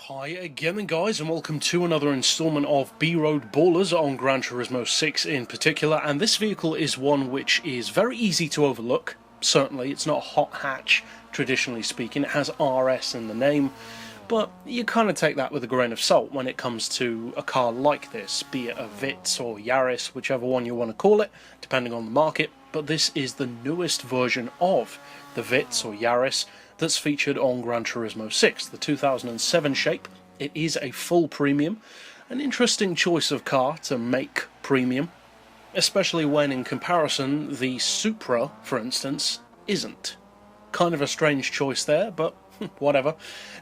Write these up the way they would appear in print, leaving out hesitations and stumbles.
Hi again then guys, and welcome to another installment of B-Road Ballers on Gran Turismo 6 in particular, and this vehicle is one which is very easy to overlook. Certainly, it's not a hot hatch, traditionally speaking. It has RS in the name, but you kind of take that with a grain of salt when it comes to a car like this, be it a Vitz or Yaris, whichever one you want to call it, depending on the market. But this is the newest version of the Vitz or Yaris that's featured on Gran Turismo 6, the 2007 shape. It is a full premium, an interesting choice of car to make premium, especially when in comparison the Supra, for instance, isn't. Kind of a strange choice there, but whatever.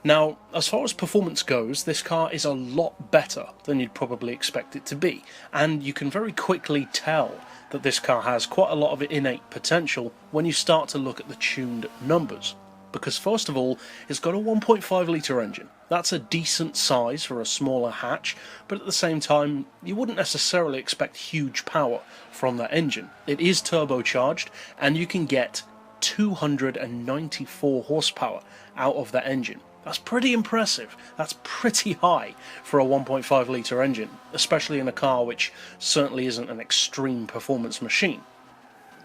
Now, as far as performance goes, this car is a lot better than you'd probably expect it to be, and you can very quickly tell that this car has quite a lot of innate potential when you start to look at the tuned numbers. Because first of all, it's got a 1.5 litre engine. That's a decent size for a smaller hatch, but at the same time, you wouldn't necessarily expect huge power from that engine. It is turbocharged, and you can get 294 horsepower out of that engine. That's pretty impressive. That's pretty high for a 1.5 litre engine, especially in a car which certainly isn't an extreme performance machine.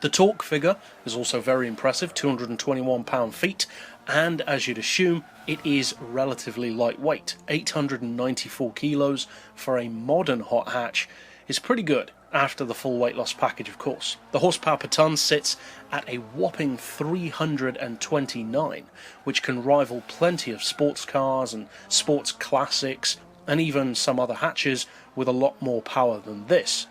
The torque figure is also very impressive, 221 pound-feet, and as you'd assume, it is relatively lightweight. 894 kilos for a modern hot hatch is pretty good, after the full weight loss package of course. The horsepower per tonne sits at a whopping 329, which can rival plenty of sports cars and sports classics, and even some other hatches with a lot more power than this.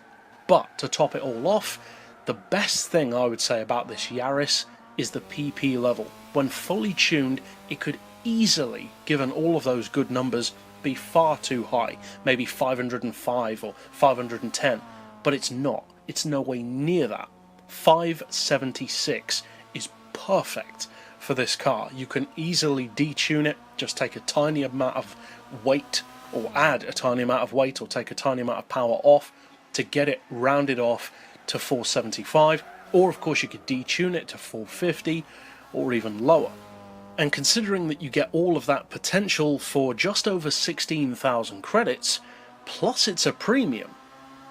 But to top it all off, the best thing I would say about this Yaris is the PP level. When fully tuned, it could easily, given all of those good numbers, be far too high, maybe 505 or 510, but it's not. It's no way near that. 576 is perfect for this car. You can easily detune it, just take a tiny amount of weight, or add a tiny amount of weight, or take a tiny amount of power off to get it rounded off to 475, or of course you could detune it to 450 or even lower. And considering that you get all of that potential for just over 16,000 credits, plus it's a premium,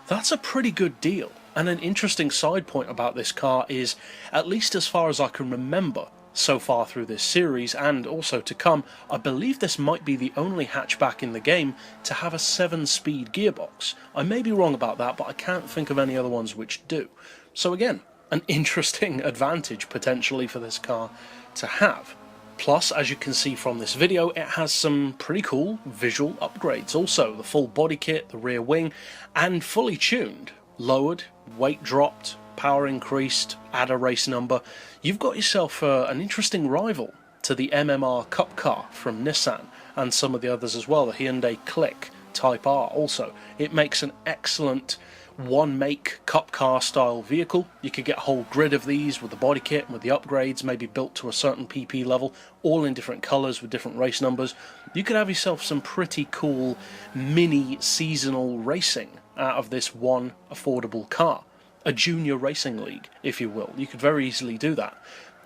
that's a pretty good deal. And an interesting side point about this car is, at least as far as I can remember so far through this series and also to come, I believe this might be the only hatchback in the game to have a 7-speed gearbox. I may be wrong about that, but I can't think of any other ones which do. So again, an interesting advantage potentially for this car to have. Plus, as you can see from this video, it has some pretty cool visual upgrades also. The full body kit, the rear wing, and fully tuned, lowered, weight dropped, power increased, add a race number. You've got yourself an interesting rival to the MMR Cup car from Nissan, and some of the others as well, the Hyundai Click Type R also. It makes an excellent one-make Cup car style vehicle. You could get a whole grid of these with the body kit and with the upgrades, maybe built to a certain PP level, all in different colours with different race numbers. You could have yourself some pretty cool mini seasonal racing out of this one affordable car. A junior racing league, if you will. You could very easily do that.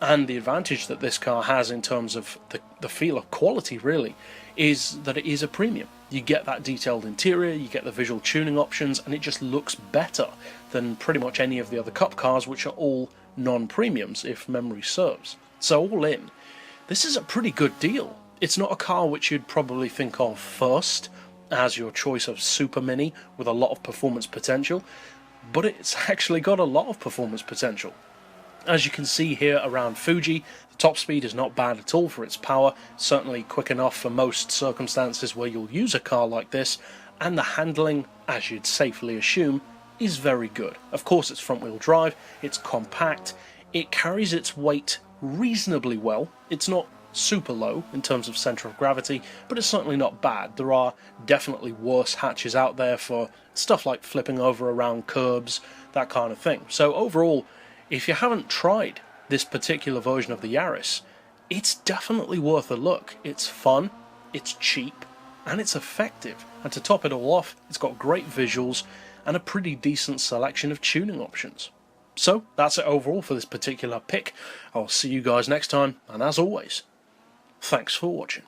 And the advantage that this car has in terms of the feel of quality, really, is that it is a premium. You get that detailed interior, you get the visual tuning options, and it just looks better than pretty much any of the other Cup cars, which are all non-premiums, if memory serves. So all in, this is a pretty good deal. It's not a car which you'd probably think of first as your choice of supermini with a lot of performance potential, but it's actually got a lot of performance potential. As you can see here around Fuji, the top speed is not bad at all for its power, certainly quick enough for most circumstances where you'll use a car like this, and the handling, as you'd safely assume, is very good. Of course it's front-wheel drive, it's compact, it carries its weight reasonably well. It's not super low in terms of centre of gravity, but it's certainly not bad. There are definitely worse hatches out there for stuff like flipping over around curbs, that kind of thing. So overall, if you haven't tried this particular version of the Yaris, it's definitely worth a look. It's fun, it's cheap, and it's effective. And to top it all off, it's got great visuals and a pretty decent selection of tuning options. So that's it overall for this particular pick. I'll see you guys next time, and as always, thanks for watching.